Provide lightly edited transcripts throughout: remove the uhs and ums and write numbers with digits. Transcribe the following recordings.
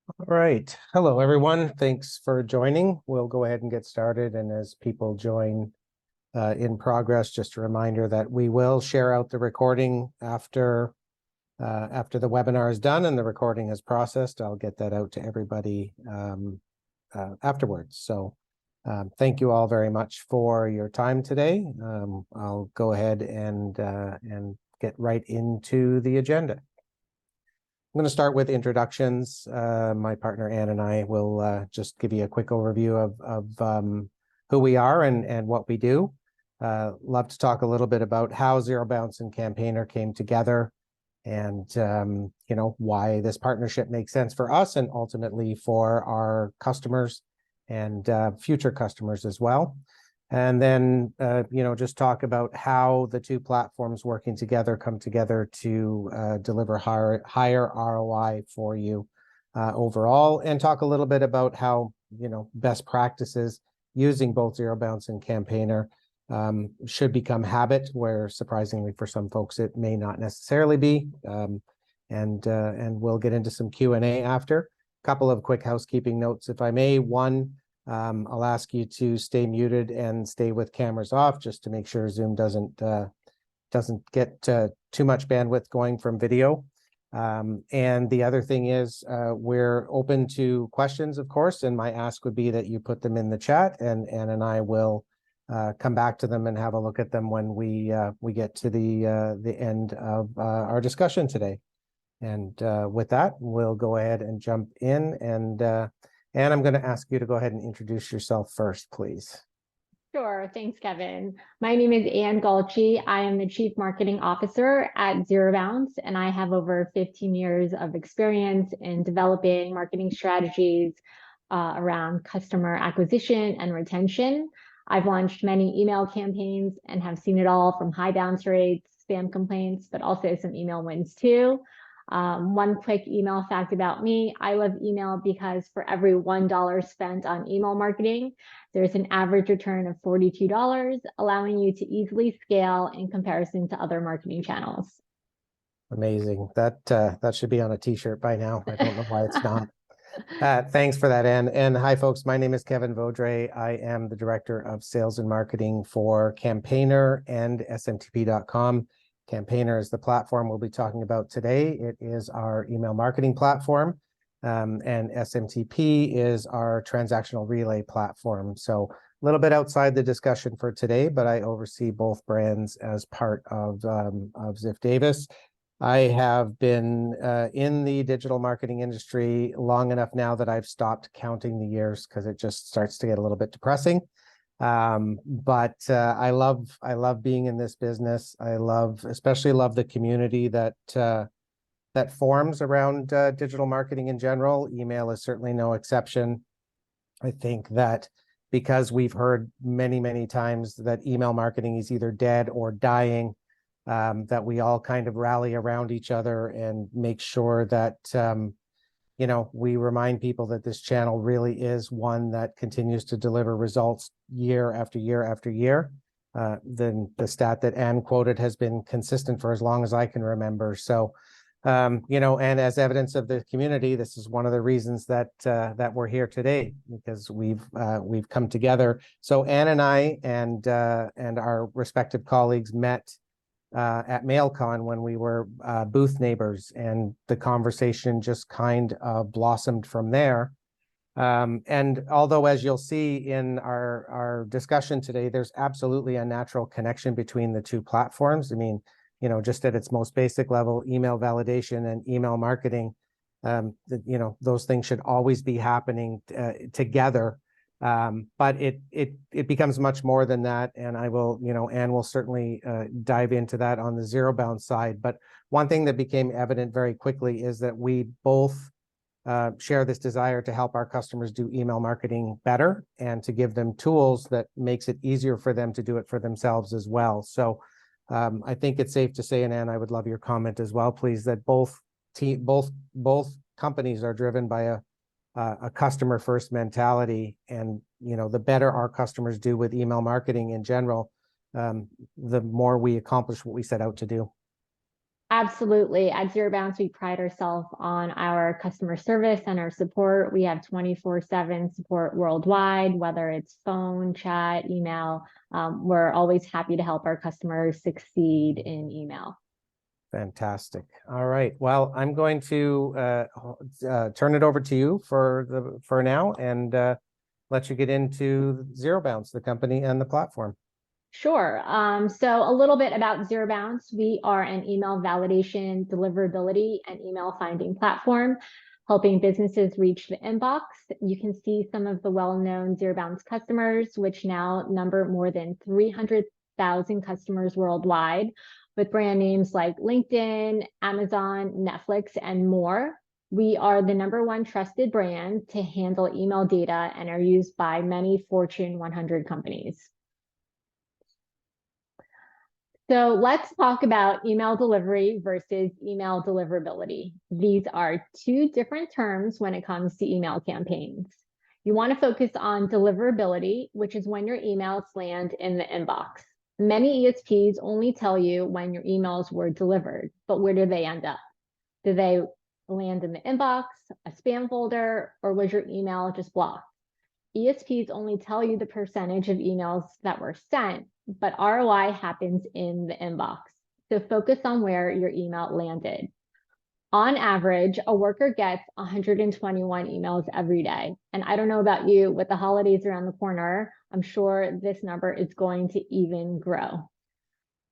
All right. Hello, everyone. Thanks for joining. We'll go ahead and get started. And as people join in progress, just a reminder that we will share out the recording after the webinar is done and the recording is processed. I'll get that out to everybody afterwards. So thank you all very much for your time today. I'll go ahead and get right into the agenda. I'm going to start with introductions. My partner Ann and I will just give you a quick overview of who we are and what we do. Love to talk a little bit about how ZeroBounce and Campaigner came together, and why this partnership makes sense for us and ultimately for our customers and future customers as well. And then, just talk about how the two platforms working together come together to deliver higher ROI for you overall, and talk a little bit about how, best practices using both ZeroBounce and Campaigner should become habit, where surprisingly for some folks it may not necessarily be. And we'll get into some Q&A after. A couple of quick housekeeping notes, if I may. One, I'll ask you to stay muted and stay with cameras off, just to make sure Zoom doesn't get too much bandwidth going from video. And the other thing is we're open to questions, of course, and my ask would be that you put them in the chat, and Ann and I will come back to them and have a look at them when we get to the end of our discussion today. And with that, we'll go ahead and jump in. And I'm going to ask you to go ahead and introduce yourself first, please. Sure. Thanks, Kevin. My name is Ann Galchi. I am the Chief Marketing Officer at ZeroBounce, and I have over 15 years of experience in developing marketing strategies around customer acquisition and retention. I've launched many email campaigns and have seen it all from high bounce rates, spam complaints, but also some email wins too. One quick email fact about me: I love email because for every $1 spent on email marketing, there's an average return of $42, allowing you to easily scale in comparison to other marketing channels. Amazing. That should be on a t-shirt by now. I don't know why it's not. Thanks for that, Ann. And hi, folks. My name is Kevin Vaudreuil. I am the Director of Sales and Marketing for Campaigner and SMTP.com. Campaigner is the platform we'll be talking about today. It is our email marketing platform, and SMTP is our transactional relay platform. So a little bit outside the discussion for today, but I oversee both brands as part of Ziff Davis. I have been in the digital marketing industry long enough now that I've stopped counting the years, because it just starts to get a little bit depressing. But I love being in this business. I especially love the community that forms around digital marketing in general. Email is certainly no exception. I think that because we've heard many times that email marketing is either dead or dying, that we all kind of rally around each other and make sure that we remind people that this channel really is one that continues to deliver results year after year after year. Then the stat that Ann quoted has been consistent for as long as I can remember. So, and as evidence of the community, this is one of the reasons that we're here today, because we've come together. So Ann and I and our respective colleagues met at MailCon when we were booth neighbors, and the conversation just kind of blossomed from there. And although, as you'll see in our discussion today, there's absolutely a natural connection between the two platforms. I mean, just at its most basic level, email validation and email marketing, those things should always be happening together. But it becomes much more than that, and I will, Ann will certainly dive into that on the ZeroBounce side. But one thing that became evident very quickly is that we both share this desire to help our customers do email marketing better, and to give them tools that makes it easier for them to do it for themselves as well. So I think it's safe to say, and Ann, I would love your comment as well, please, that both companies are driven by a customer first mentality. And the better our customers do with email marketing in general, the more we accomplish what we set out to do. Absolutely. At ZeroBounce, we pride ourselves on our customer service and our support. We have 24/7 support worldwide, whether it's phone, chat, email. We're always happy to help our customers succeed in email. Fantastic. All right. Well, I'm going to turn it over to you for now and let you get into ZeroBounce, the company and the platform. Sure. So a little bit about ZeroBounce. We are an email validation, deliverability, and email finding platform, helping businesses reach the inbox. You can see some of the well-known ZeroBounce customers, which now number more than 300,000 customers worldwide, with brand names like LinkedIn, Amazon, Netflix, and more. We are the #1 trusted brand to handle email data and are used by many Fortune 100 companies. So let's talk about email delivery versus email deliverability. These are two different terms when it comes to email campaigns. You want to focus on deliverability, which is when your emails land in the inbox. Many ESPs only tell you when your emails were delivered, but where do they end up? Do they land in the inbox, a spam folder, or was your email just blocked? ESPs only tell you the percentage of emails that were sent, but ROI happens in the inbox. So focus on where your email landed. On average, a worker gets 121 emails every day. And I don't know about you, with the holidays around the corner, I'm sure this number is going to even grow.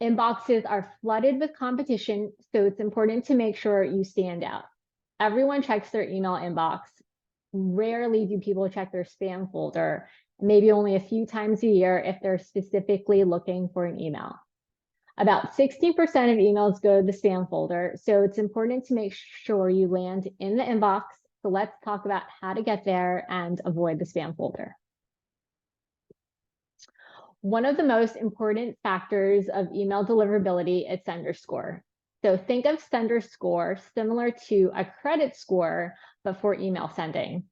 Inboxes are flooded with competition, so it's important to make sure you stand out. Everyone checks their email inbox. Rarely do people check their spam folder, maybe only a few times a year if they're specifically looking for an email. About 16% of emails go to the spam folder, so it's important to make sure you land in the inbox. So let's talk about how to get there and avoid the spam folder. One of the most important factors of email deliverability is sender score. So think of sender score similar to a credit score, but for email sending.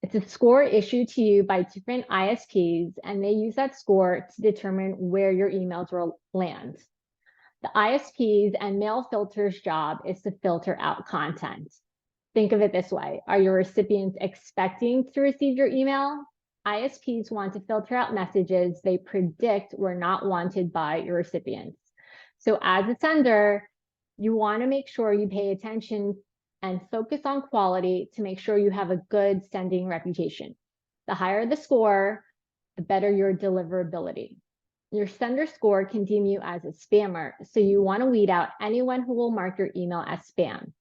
It's a score issued to you by different ISPs, and they use that score to determine where your emails will land. The ISPs and mail filters' job is to filter out content. Think of it this way. Are your recipients expecting to receive your email? ISPs want to filter out messages they predict were not wanted by your recipients. So as a sender, you want to make sure you pay attention and focus on quality to make sure you have a good sending reputation. The higher the score, the better your deliverability. Your sender score can deem you as a spammer, so you want to weed out anyone who will mark your email as spam.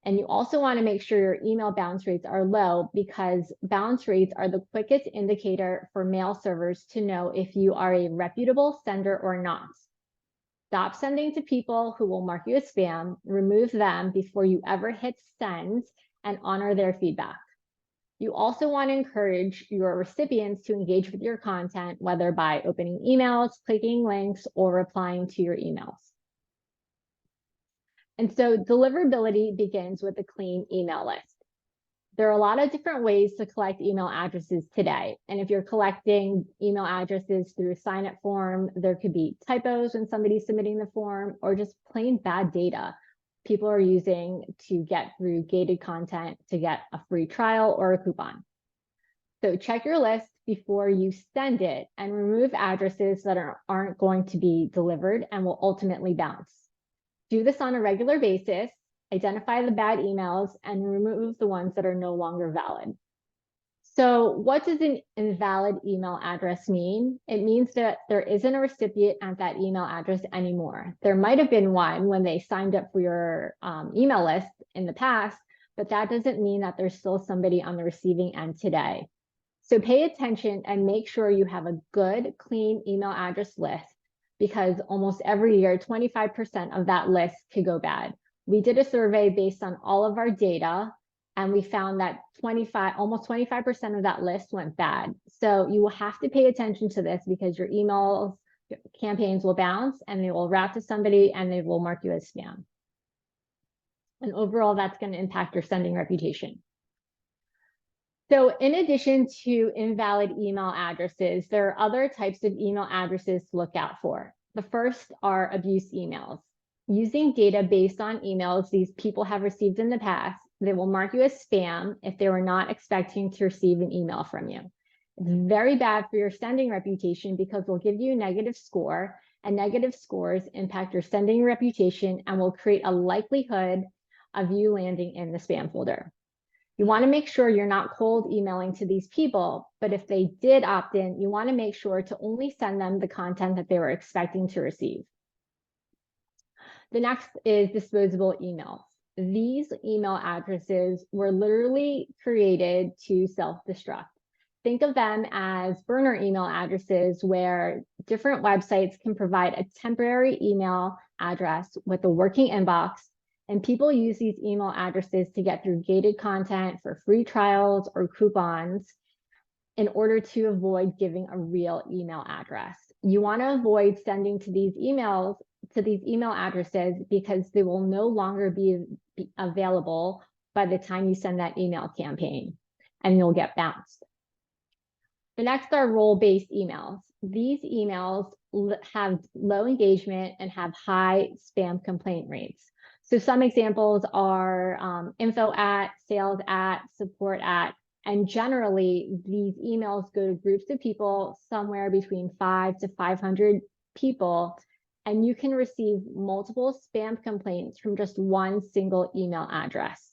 And you also want to make sure your email bounce rates are low, because bounce rates are the quickest indicator for mail servers to know if you are a reputable sender or not. Stop sending to people who will mark you as spam, remove them before you ever hit send, and honor their feedback. You also want to encourage your recipients to engage with your content, whether by opening emails, clicking links, or replying to your emails. And so deliverability begins with a clean email list. There are a lot of different ways to collect email addresses today. And if you're collecting email addresses through a sign-up form, there could be typos when somebody's submitting the form, or just plain bad data people are using to get through gated content to get a free trial or a coupon. So check your list before you send it and remove addresses that aren't going to be delivered and will ultimately bounce. Do this on a regular basis. Identify the bad emails and remove the ones that are no longer valid. So what does an invalid email address mean? It means that there isn't a recipient at that email address anymore. There might have been one when they signed up for your email list in the past, but that doesn't mean that there's still somebody on the receiving end today. So pay attention and make sure you have a good, clean email address list, because almost every year, 25% of that list could go bad. We did a survey based on all of our data, and we found that almost 25% of that list went bad. So you will have to pay attention to this, because your email campaigns will bounce and they will route to somebody and they will mark you as spam. And overall, that's going to impact your sending reputation. So in addition to invalid email addresses, there are other types of email addresses to look out for. The first are abuse emails. Using data based on emails these people have received in the past, they will mark you as spam if they were not expecting to receive an email from you. It's very bad for your sending reputation because they'll give you a negative score, and negative scores impact your sending reputation and will create a likelihood of you landing in the spam folder. You want to make sure you're not cold emailing to these people, but if they did opt in, you want to make sure to only send them the content that they were expecting to receive. The next is disposable emails. These email addresses were literally created to self-destruct. Think of them as burner email addresses where different websites can provide a temporary email address with a working inbox, and people use these email addresses to get through gated content for free trials or coupons in order to avoid giving a real email address. You want to avoid sending to these email addresses because they will no longer be available by the time you send that email campaign, and you'll get bounced. The next are role-based emails. These emails have low engagement and have high spam complaint rates. So some examples are info at, sales at, support at, and generally these emails go to groups of people somewhere between 5 to 500 people, and you can receive multiple spam complaints from just one single email address.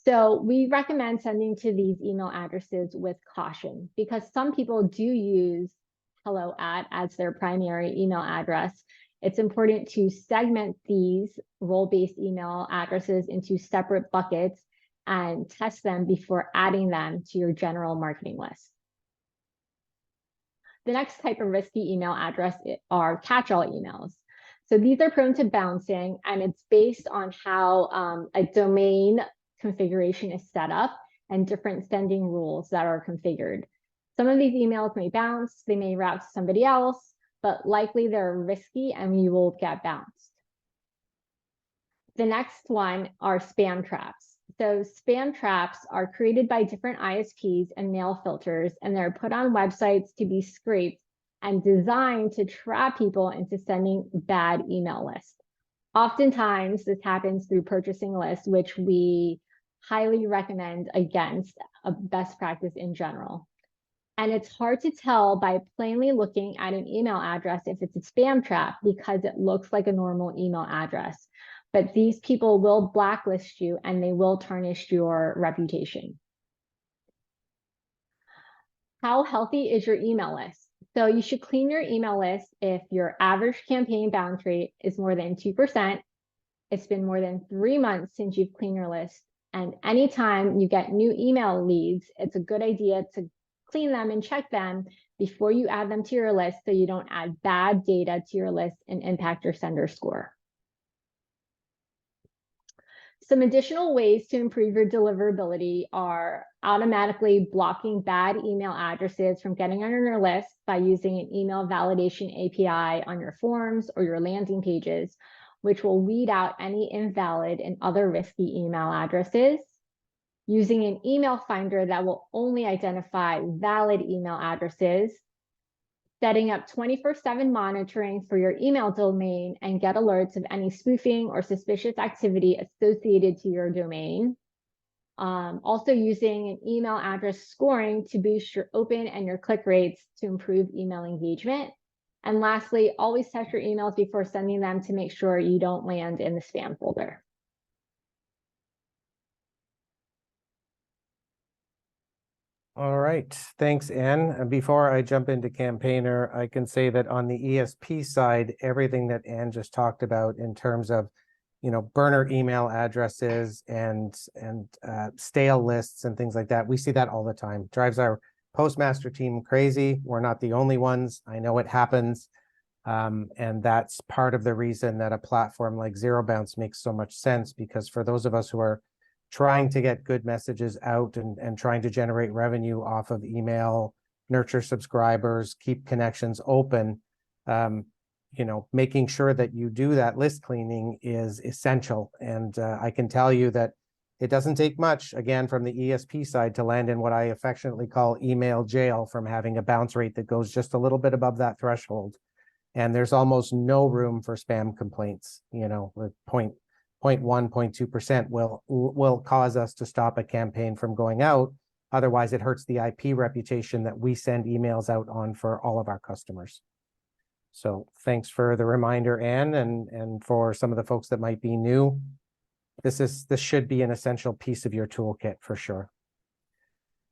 So we recommend sending to these email addresses with caution because some people do use hello at as their primary email address. It's important to segment these role-based email addresses into separate buckets and test them before adding them to your general marketing list. The next type of risky email address are catch-all emails. So these are prone to bouncing, and it's based on how a domain configuration is set up and different sending rules that are configured. Some of these emails may bounce, they may route to somebody else, but likely they're risky and you will get bounced. The next one are spam traps. So spam traps are created by different ISPs and mail filters, and they're put on websites to be scraped and designed to trap people into sending bad email lists. Oftentimes, this happens through purchasing lists, which we highly recommend against a best practice in general. And it's hard to tell by plainly looking at an email address if it's a spam trap because it looks like a normal email address. But these people will blacklist you and they will tarnish your reputation. How healthy is your email list? So you should clean your email list if your average campaign bounce rate is more than 2%. It's been more than 3 months since you've cleaned your list. And anytime you get new email leads, it's a good idea to clean them and check them before you add them to your list so you don't add bad data to your list and impact your sender score. Some additional ways to improve your deliverability are automatically blocking bad email addresses from getting on your list by using an email validation API on your forms or your landing pages, which will weed out any invalid and other risky email addresses. Using an email finder that will only identify valid email addresses. Setting up 24/7 monitoring for your email domain and get alerts of any spoofing or suspicious activity associated to your domain. Also using an email address scoring to boost your open and your click rates to improve email engagement. And lastly, always test your emails before sending them to make sure you don't land in the spam folder. All right, thanks, Ann. Before I jump into Campaigner, I can say that on the ESP side, everything that Ann just talked about in terms of, burner email addresses and stale lists and things like that, we see that all the time. Drives our Postmaster team crazy. We're not the only ones. I know it happens. And that's part of the reason that a platform like ZeroBounce makes so much sense, because for those of us who are trying to get good messages out and trying to generate revenue off of email, nurture subscribers, keep connections open, making sure that you do that list cleaning is essential. And I can tell you that it doesn't take much, again, from the ESP side to land in what I affectionately call email jail from having a bounce rate that goes just a little bit above that threshold. and there's almost no room for spam complaints. You know, with 0.1, 0.2% will cause us to stop a campaign from going out. Otherwise, it hurts the IP reputation that we send emails out on for all of our customers. So thanks for the reminder, Anne, and for some of the folks that might be new, this should be an essential piece of your toolkit for sure.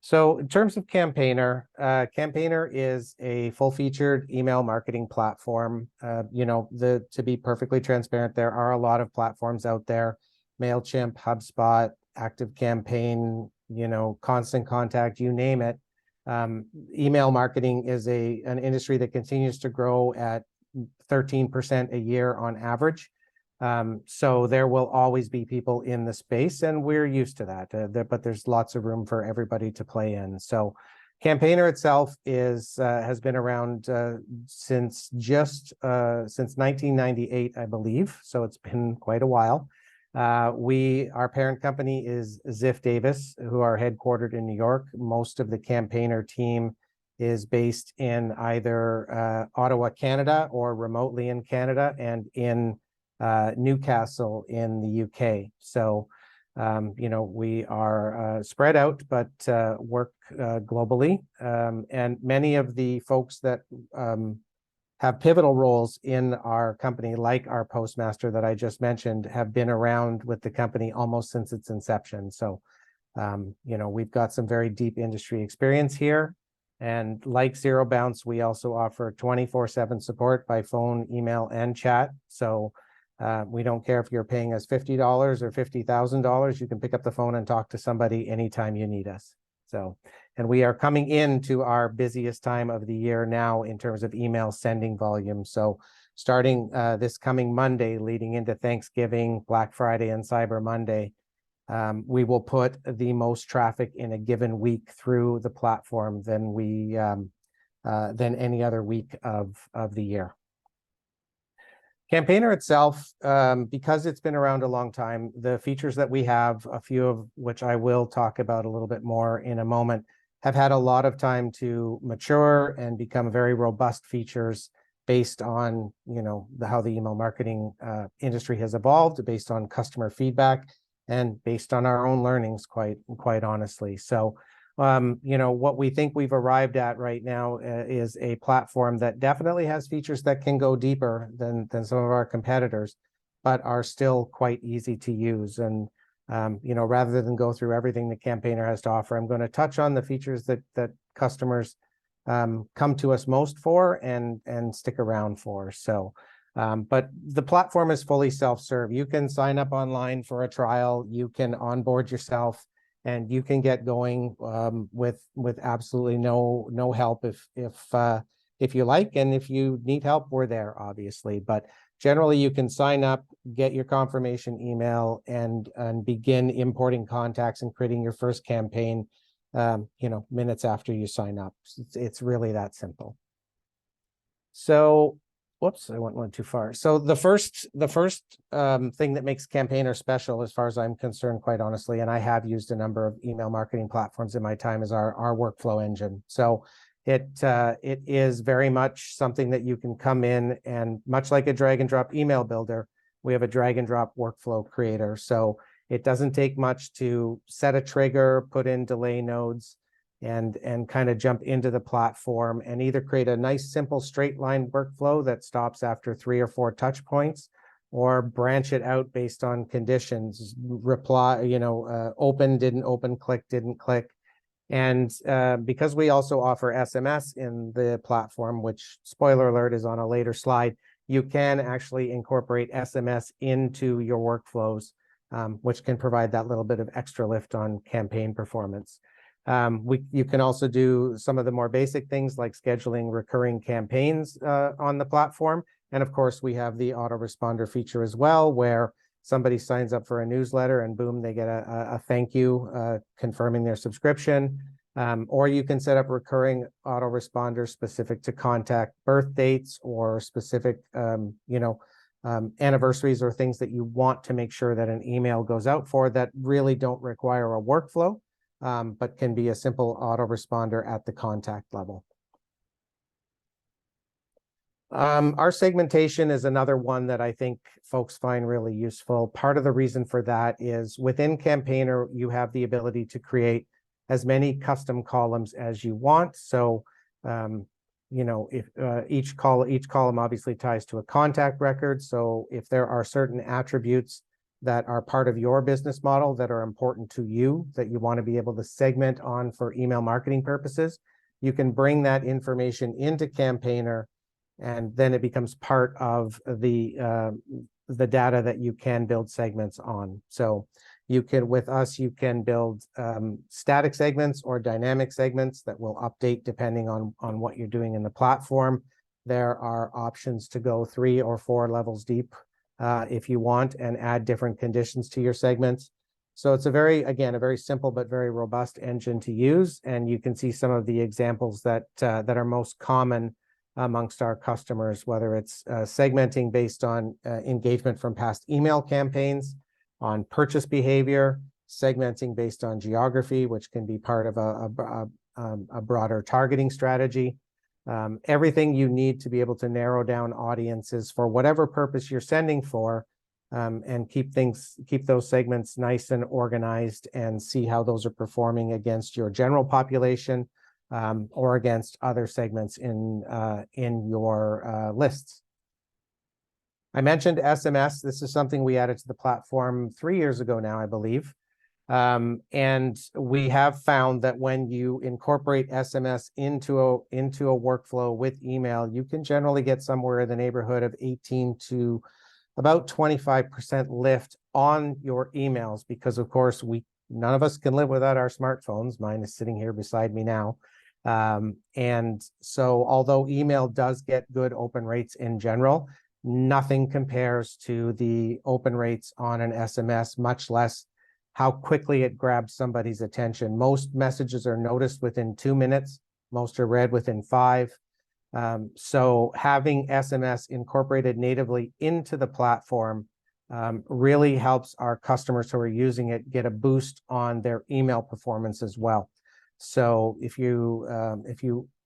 So in terms of Campaigner, Campaigner is a full-featured email marketing platform. You know, to be perfectly transparent, there are a lot of platforms out there: MailChimp, HubSpot, ActiveCampaign, you know, Constant Contact, you name it. Email marketing is an industry that continues to grow at 13% a year on average. So there will always be people in the space, and we're used to that, but there's lots of room for everybody to play in. So Campaigner itself has been around since 1998, I believe. So it's been quite a while. Our parent company is Ziff Davis, who are headquartered in New York. Most of the Campaigner team is based in either Ottawa, Canada, or remotely in Canada, and in Newcastle in the UK. So, you know, we are spread out, but work globally. And many of the folks that have pivotal roles in our company, like our postmaster that I just mentioned, have been around with the company almost since its inception. So, you know, we've got some very deep industry experience here. And like ZeroBounce, we also offer 24/7 support by phone, email, and chat. So we don't care if you're paying us $50 or $50,000, you can pick up the phone and talk to somebody anytime you need us. So, and we are coming into our busiest time of the year now in terms of email sending volume. So starting this coming Monday, leading into Thanksgiving, Black Friday, and Cyber Monday, we will put the most traffic in a given week through the platform than any other week of the year. Campaigner itself, because it's been around a long time, the features that we have, a few of which I will talk about a little bit more in a moment, have had a lot of time to mature and become very robust features based on, you know, how the email marketing industry has evolved, based on customer feedback, and based on our own learnings, quite honestly. So, you know, what we think we've arrived at right now is a platform that definitely has features that can go deeper than some of our competitors, but are still quite easy to use. And, you know, rather than go through everything the Campaigner has to offer, I'm going to touch on the features that customers come to us most for and stick around for. So, but the platform is fully self-serve. You can sign up online for a trial, you can onboard yourself, and you can get going with absolutely no help if you like, and if you need help, we're there, obviously. But generally, you can sign up, get your confirmation email, and begin importing contacts and creating your first campaign, you know, minutes after you sign up. It's really that simple. So, whoops, I went one too far. So the first thing that makes Campaigner special, as far as I'm concerned, quite honestly, and I have used a number of email marketing platforms in my time, is our workflow engine. So it is very much something that you can come in, and much like a drag and drop email builder, we have a drag and drop workflow creator. So it doesn't take much to set a trigger, put in delay nodes, and kind of jump into the platform and either create a nice, simple, straight line workflow that stops after 3 or 4 touch points, or branch it out based on conditions, reply, you know, open, didn't open, click, didn't click. And because we also offer SMS in the platform, which, spoiler alert, is on a later slide, you can actually incorporate SMS into your workflows, which can provide that little bit of extra lift on campaign performance. You can also do some of the more basic things like scheduling recurring campaigns on the platform. And of course, we have the autoresponder feature as well, where somebody signs up for a newsletter and boom, they get a thank you confirming their subscription. Or you can set up recurring autoresponders specific to contact birth dates or specific, you know, anniversaries or things that you want to make sure that an email goes out for that really don't require a workflow. But can be a simple autoresponder at the contact level. Our segmentation is another one that I think folks find really useful. Part of the reason for that is within Campaigner, you have the ability to create as many custom columns as you want. So, if each column obviously ties to a contact record. So if there are certain attributes that are part of your business model that are important to you, that you want to be able to segment on for email marketing purposes, you can bring that information into Campaigner, and then it becomes part of the data that you can build segments on. So with us, you can build static segments or dynamic segments that will update depending on what you're doing in the platform. There are options to go 3 or 4 levels deep if you want, and add different conditions to your segments. So it's a very simple but very robust engine to use. And you can see some of the examples that are most common amongst our customers, whether it's segmenting based on engagement from past email campaigns, on purchase behavior, segmenting based on geography, which can be part of a broader targeting strategy. Everything you need to be able to narrow down audiences for whatever purpose you're sending for, and keep those segments nice and organized, and see how those are performing against your general population, or against other segments in your lists. I mentioned SMS. This is something we added to the platform 3 years ago now, I believe. And we have found that when you incorporate SMS into a workflow with email, you can generally get somewhere in the neighborhood of 18 to about 25% lift on your emails, because of course none of us can live without our smartphones. Mine is sitting here beside me now. And so although email does get good open rates in general, nothing compares to the open rates on an SMS, much less how quickly it grabs somebody's attention. Most messages are noticed within 2 minutes. Most are read within 5. So having SMS incorporated natively into the platform really helps our customers who are using it get a boost on their email performance as well. So if you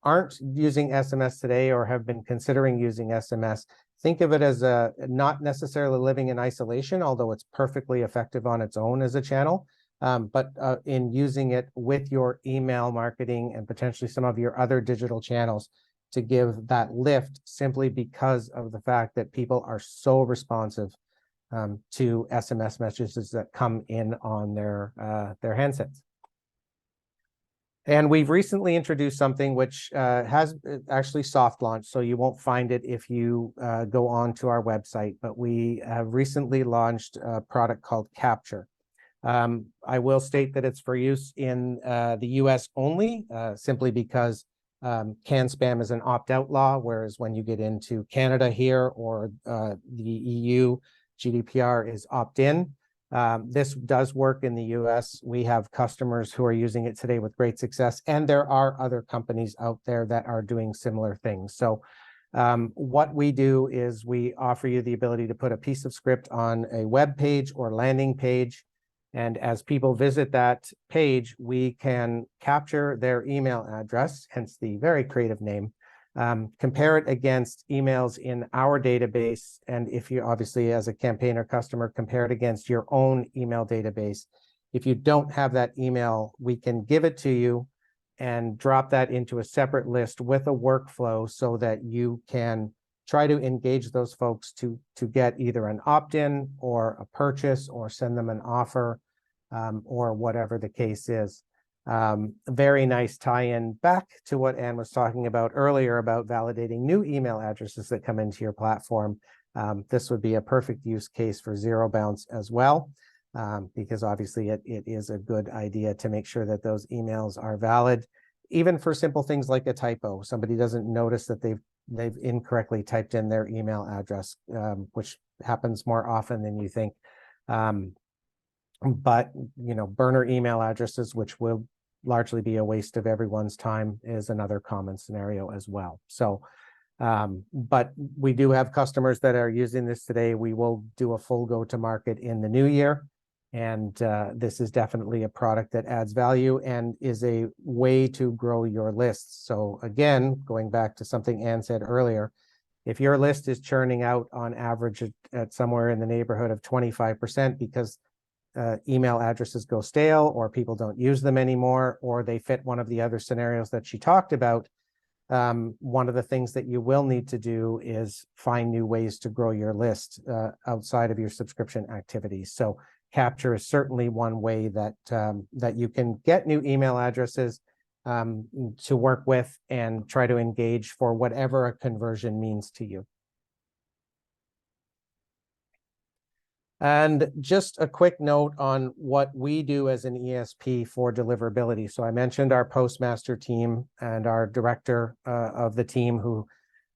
aren't using SMS today, or have been considering using SMS, think of it as not necessarily living in isolation, although it's perfectly effective on its own as a channel, but in using it with your email marketing and potentially some of your other digital channels to give that lift, simply because of the fact that people are so responsive to SMS messages that come in on their handsets. And we've recently introduced something which has actually soft launched, so you won't find it if you go on to our website, but we have recently launched a product called Capture. I will state that it's for use in the US only, simply because CAN spam is an opt-out law, whereas when you get into Canada here or the EU, GDPR is opt-in. This does work in the US. We have customers who are using it today with great success, and there are other companies out there that are doing similar things. So what we do is we offer you the ability to put a piece of script on a web page or landing page, and as people visit that page, we can capture their email address, hence the very creative name, compare it against emails in our database, and if you obviously, as a Campaigner customer, compare it against your own email database. If you don't have that email, we can give it to you and drop that into a separate list with a workflow, so that you can try to engage those folks to get either an opt-in or a purchase, or send them an offer, or whatever the case is. Very nice tie-in back to what Anne was talking about earlier about validating new email addresses that come into your platform. This would be a perfect use case for ZeroBounce as well, because obviously it is a good idea to make sure that those emails are valid, even for simple things like a typo. Somebody doesn't notice that they've incorrectly typed in their email address, which happens more often than you think. But burner email addresses, which will largely be a waste of everyone's time, is another common scenario as well. So, but we do have customers that are using this today. We will do a full go-to-market in the new year. And this is definitely a product that adds value and is a way to grow your lists. So again, going back to something Anne said earlier, If your list is churning out on average at somewhere in the neighborhood of 25% because email addresses go stale, or people don't use them anymore, or they fit one of the other scenarios that she talked about, one of the things that you will need to do is find new ways to grow your list outside of your subscription activities. So capture is certainly one way that that you can get new email addresses to work with and try to engage for whatever a conversion means to you. And just a quick note on what we do as an ESP for deliverability. So I mentioned our postmaster team and our director of the team, who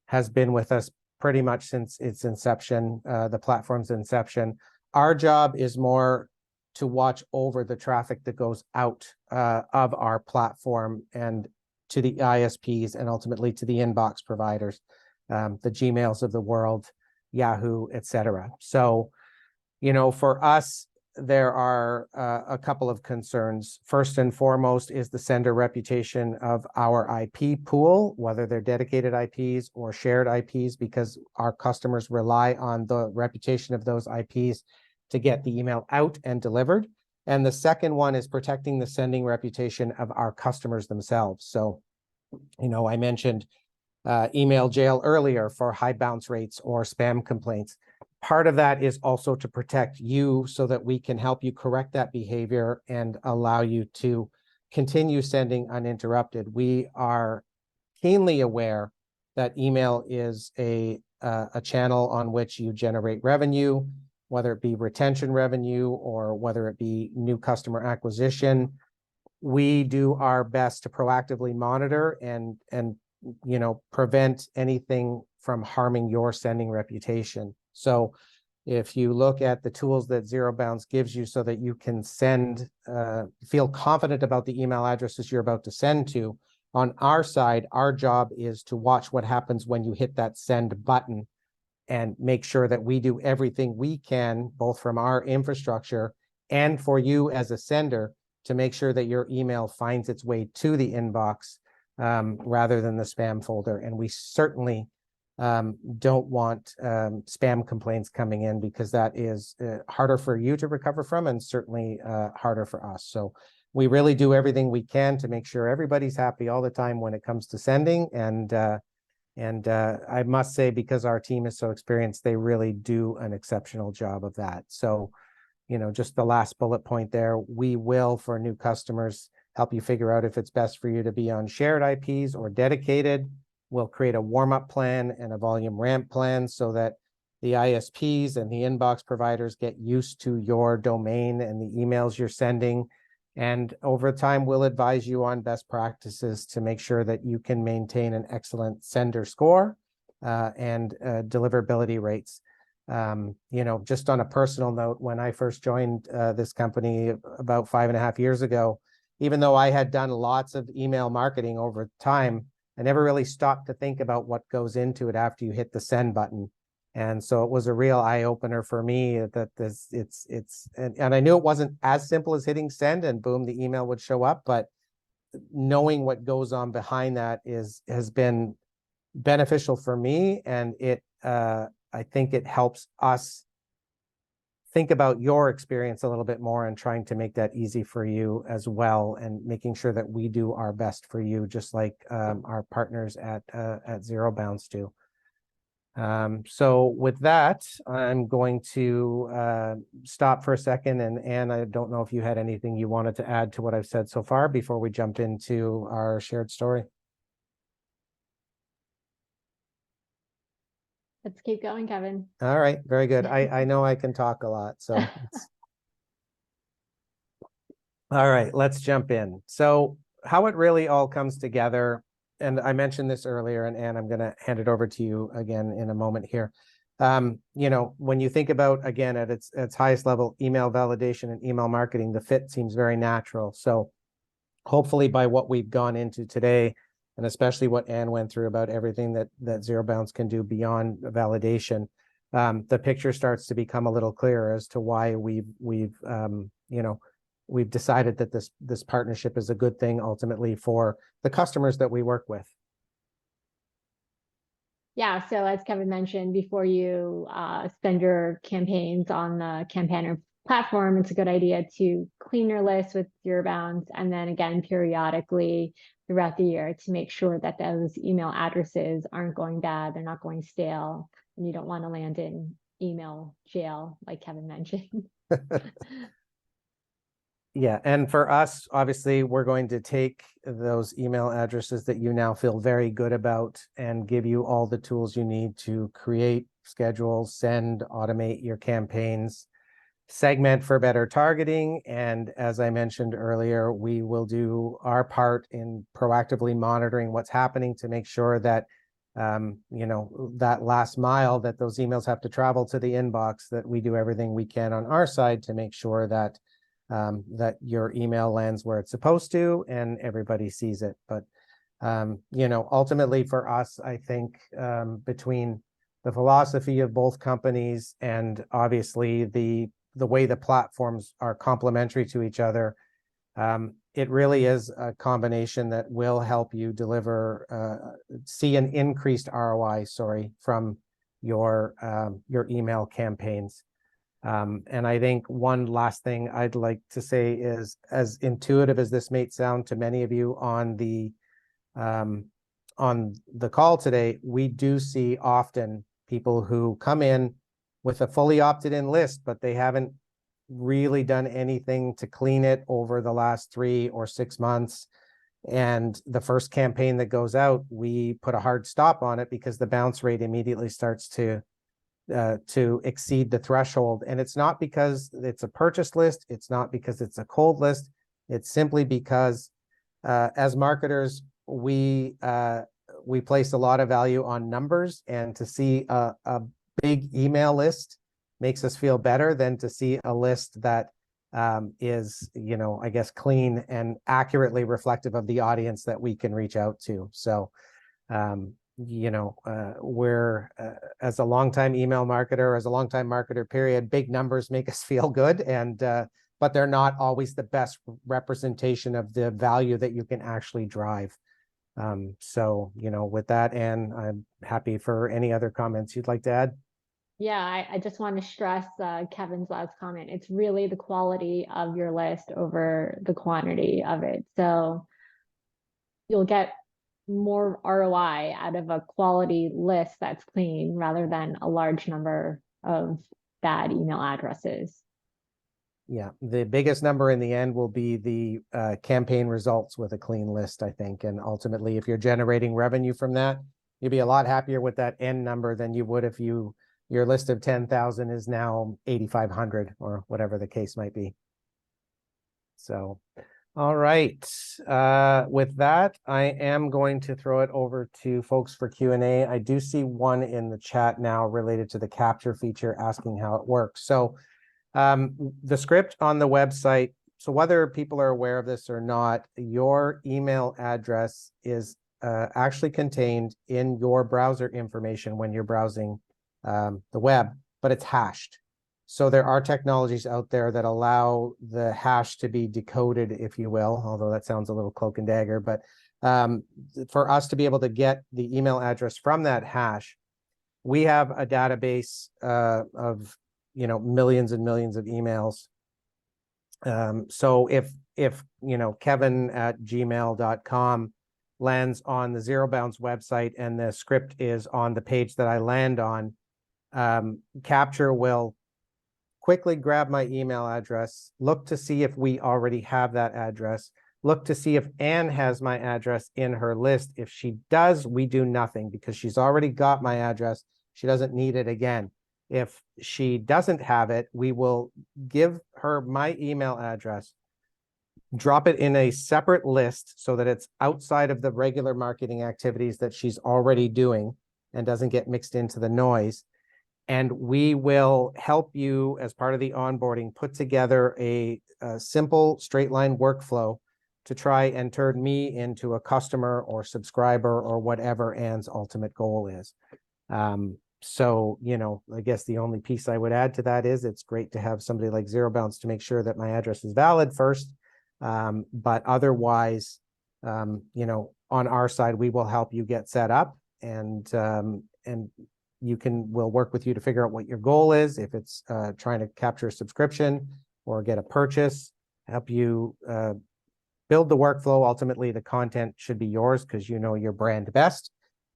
has been with us pretty much since its inception, the platform's inception. Our job is more to watch over the traffic that goes out of our platform and to the ISPs and ultimately to the inbox providers, the Gmails of the world, Yahoo, etc. So, you know, for us, there are a couple of concerns. First and foremost is the sender reputation of our IP pool, whether they're dedicated IPs or shared IPs, because our customers rely on the reputation of those IPs to get the email out and delivered. And the second one is protecting the sending reputation of our customers themselves. So, you know, I mentioned email jail earlier for high bounce rates or spam complaints. Part of that is also to protect you so that we can help you correct that behavior and allow you to continue sending uninterrupted. We are keenly aware that email is a channel on which you generate revenue, whether it be retention revenue or whether it be new customer acquisition. We do our best to proactively monitor and you know, prevent anything from harming your sending reputation. So if you look at the tools that ZeroBounce gives you so that you can send, feel confident about the email addresses you're about to send to, on our side, our job is to watch what happens when you hit that send button and make sure that we do everything we can, both from our infrastructure and for you as a sender, to make sure that your email finds its way to the inbox rather than the spam folder. And we certainly don't want spam complaints coming in, because that is harder for you to recover from and certainly harder for us. So we really do everything we can to make sure everybody's happy all the time when it comes to sending. And I must say, because our team is so experienced, they really do an exceptional job of that. So, you know, just the last bullet point there, we will, for new customers, help you figure out if it's best for you to be on shared IPs or dedicated. We'll create a warm-up plan and a volume ramp plan so that the ISPs and the inbox providers get used to your domain and the emails you're sending. And over time, we'll advise you on best practices to make sure that you can maintain an excellent sender score and deliverability rates. You know, just on a personal note, when I first joined this company about 5.5 years ago, even though I had done lots of email marketing over time, I never really stopped to think about what goes into it after you hit the send button. And so it was a real eye-opener for me that and I knew it wasn't as simple as hitting send and boom, the email would show up, but knowing what goes on behind that has been beneficial for me. And I think it helps us think about your experience a little bit more and trying to make that easy for you as well, and making sure that we do our best for you, just like our partners at ZeroBounce do. So with that, I'm going to stop for a second. And Anne, I don't know if you had anything you wanted to add to what I've said so far before we jump into our shared story. Let's keep going, Kevin. All right, very good. I know I can talk a lot, so all right, let's jump in. So how it really all comes together, and I mentioned this earlier, and Anne, I'm going to hand it over to you again in a moment here. You know, when you think about, again, at its highest level, email validation and email marketing, the fit seems very natural. So hopefully by what we've gone into today, and especially what Anne went through about everything that ZeroBounce can do beyond validation, the picture starts to become a little clearer as to why we've decided that this partnership is a good thing ultimately for the customers that we work with. Yeah, so as Kevin mentioned, before you spend your campaigns on the Campaigner platform, it's a good idea to clean your list with ZeroBounce, and then again periodically throughout the year to make sure that those email addresses aren't going bad, they're not going stale, and you don't want to land in email jail, like Kevin mentioned. Yeah, and for us, obviously, we're going to take those email addresses that you now feel very good about and give you all the tools you need to create, schedule, send, automate your campaigns, segment for better targeting. And as I mentioned earlier, we will do our part in proactively monitoring what's happening to make sure that that last mile that those emails have to travel to the inbox, that we do everything we can on our side to make sure that that your email lands where it's supposed to and everybody sees it. But ultimately for us, I think between the philosophy of both companies and obviously the way the platforms are complementary to each other, it really is a combination that will help you deliver, see an increased ROI, from your email campaigns. And I think one last thing I'd like to say is, as intuitive as this may sound to many of you on the call today, we do see often people who come in with a fully opted in list, but they haven't really done anything to clean it over the last 3 or 6 months. And the first campaign that goes out, we put a hard stop on it because the bounce rate immediately starts to exceed the threshold. And it's not because it's a purchase list. It's not because it's a cold list. It's simply because as marketers, we place a lot of value on numbers, and to see a big email list makes us feel better than to see a list that is, I guess, clean and accurately reflective of the audience that we can reach out to. So, we're as a longtime email marketer, as a longtime marketer period, big numbers make us feel good, and but they're not always the best representation of the value that you can actually drive. So, with that, Anne, I'm happy for any other comments you'd like to add. Yeah, I just want to stress Kevin's last comment. It's really the quality of your list over the quantity of it. So you'll get more ROI out of a quality list that's clean rather than a large number of bad email addresses. Yeah, the biggest number in the end will be the campaign results with a clean list, I think. And ultimately, if you're generating revenue from that, you'll be a lot happier with that end number than you would if your list of 10,000 is now 8,500 or whatever the case might be. So, all right. With that, I am going to throw it over to folks for Q&A. I do see one in the chat now related to the capture feature, asking how it works. So the script on the website, so whether people are aware of this or not, your email address is actually contained in your browser information when you're browsing the web, but it's hashed. So there are technologies out there that allow the hash to be decoded, if you will, although that sounds a little cloak and dagger. But for us to be able to get the email address from that hash, we have a database of millions and millions of emails. So if Kevin@gmail.com lands on the ZeroBounce website and the script is on the page that I land on, Capture will quickly grab my email address, look to see if we already have that address, look to see if Anne has my address in her list. If she does, we do nothing because she's already got my address. She doesn't need it again. If she doesn't have it, we will give her my email address, drop it in a separate list so that it's outside of the regular marketing activities that she's already doing and doesn't get mixed into the noise. And we will help you, as part of the onboarding, put together a simple straight line workflow to try and turn me into a customer or subscriber or whatever Anne's ultimate goal is. So, I guess the only piece I would add to that is it's great to have somebody like ZeroBounce to make sure that my address is valid first. But otherwise, on our side, we will help you get set up. And we'll work with you to figure out what your goal is. If it's trying to capture a subscription or get a purchase, help you build the workflow. Ultimately, the content should be yours because you know your brand best.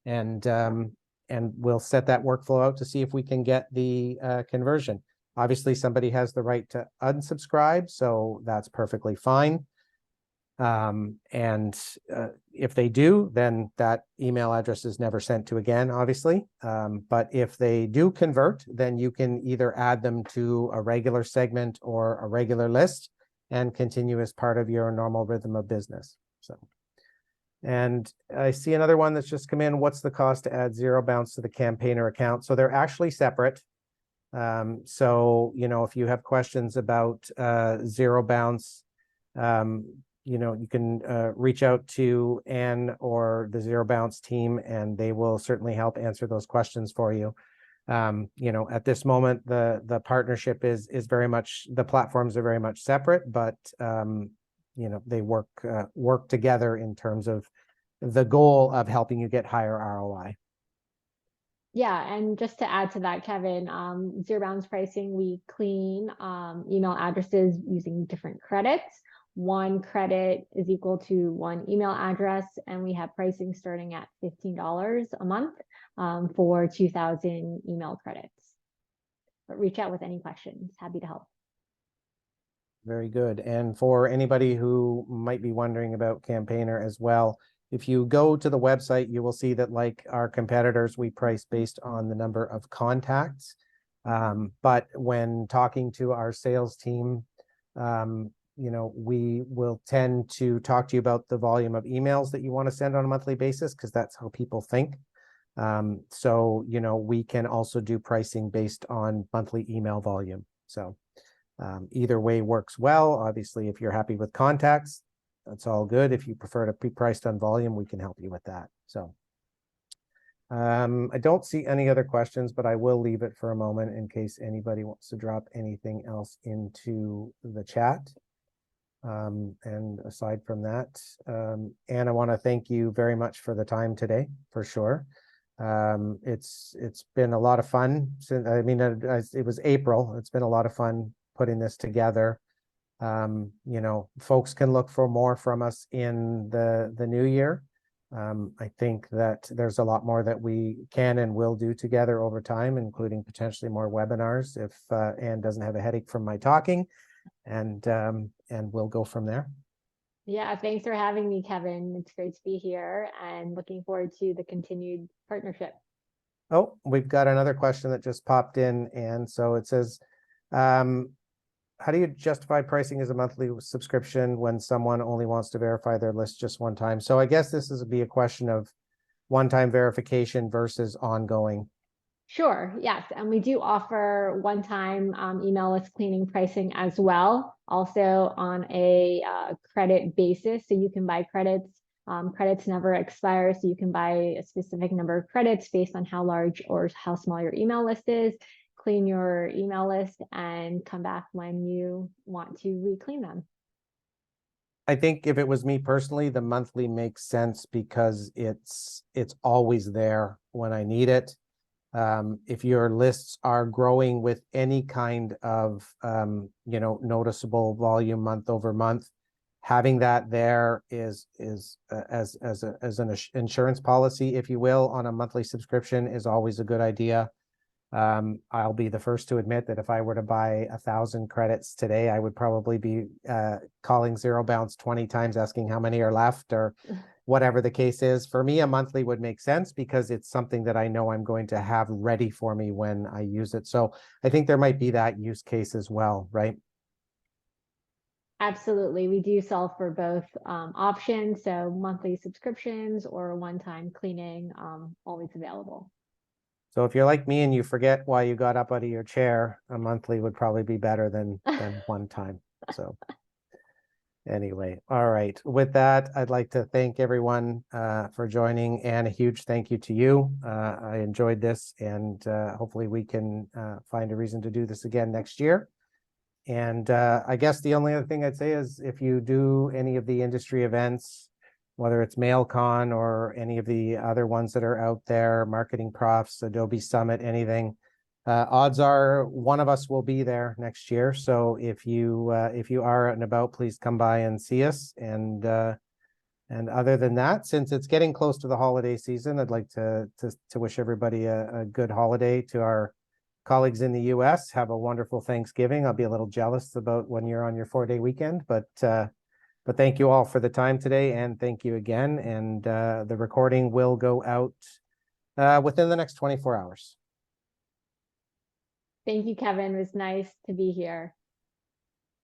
And we'll set that workflow out to see if we can get the conversion. Obviously, somebody has the right to unsubscribe, so that's perfectly fine. If they do, then that email address is never sent to again, obviously. But if they do convert, then you can either add them to a regular segment or a regular list and continue as part of your normal rhythm of business. So, and I see another one that's just come in. What's the cost to add ZeroBounce to the campaigner account? So they're actually separate. So, you know, if you have questions about ZeroBounce, you know, you can reach out to Anne or the ZeroBounce team, and they will certainly help answer those questions for you. You know, at this moment, the partnership is very much, the platforms are very much separate, but you know, they work together in terms of the goal of helping you get higher ROI. Yeah, and just to add to that, Kevin, ZeroBounce pricing, we clean email addresses using different credits. One credit is equal to one email address, and we have pricing starting at $15 a month for 2,000 email credits. But reach out with any questions. Happy to help. Very good. And for anybody who might be wondering about Campaigner as well, if you go to the website, you will see that, like our competitors, we price based on the number of contacts. But when talking to our sales team, you know, we will tend to talk to you about the volume of emails that you want to send on a monthly basis, because that's how people think. So, you know, we can also do pricing based on monthly email volume. So either way works well. Obviously, if you're happy with contacts, that's all good. If you prefer to be priced on volume, we can help you with that. So I don't see any other questions, but I will leave it for a moment in case anybody wants to drop anything else into the chat. And aside from that, Anne, I want to thank you very much for the time today, for sure. It's been a lot of fun. Since, I mean, it was April. It's been a lot of fun putting this together. You know, folks can look for more from us in the new year. I think that there's a lot more that we can and will do together over time, including potentially more webinars if Anne doesn't have a headache from my talking, and we'll go from there. Yeah, thanks for having me, Kevin. It's great to be here and looking forward to the continued partnership. Oh, we've got another question that just popped in, and so it says, how do you justify pricing as a monthly subscription when someone only wants to verify their list just one time? So I guess this would be a question of one-time verification versus ongoing. Sure, yes. And we do offer one-time email list cleaning pricing as well, also on a credit basis. So you can buy credits. Credits never expire, so you can buy a specific number of credits based on how large or how small your email list is. Clean your email list and come back when you want to re-clean them. I think if it was me personally, the monthly makes sense because it's always there when I need it. If your lists are growing with any kind of you know, noticeable volume month over month, having that there is as an insurance policy, if you will, on a monthly subscription is always a good idea. I'll be the first to admit that if I were to buy 1,000 credits today, I would probably be calling ZeroBounce 20 times asking how many are left or whatever the case is. For me, a monthly would make sense because it's something that I know I'm going to have ready for me when I use it. So I think there might be that use case as well, right? Absolutely. We do sell for both options. So monthly subscriptions or one-time cleaning, always available. So if you're like me and you forget why you got up out of your chair, a monthly would probably be better than one time. So anyway, all right. With that, I'd like to thank everyone for joining, and a huge thank you to you. I enjoyed this, and hopefully we can find a reason to do this again next year. And I guess the only other thing I'd say is if you do any of the industry events, whether it's MailCon or any of the other ones that are out there, Marketing Profs, Adobe Summit, anything. Odds are one of us will be there next year. So if you are out and about, please come by and see us. And other than that, since it's getting close to the holiday season, I'd like to wish everybody a good holiday. To our colleagues in the US, have a wonderful Thanksgiving. I'll be a little jealous about when you're on your 4-day weekend, but thank you all for the time today, and thank you again. And the recording will go out within the next 24 hours. Thank you, Kevin. It was nice to be here.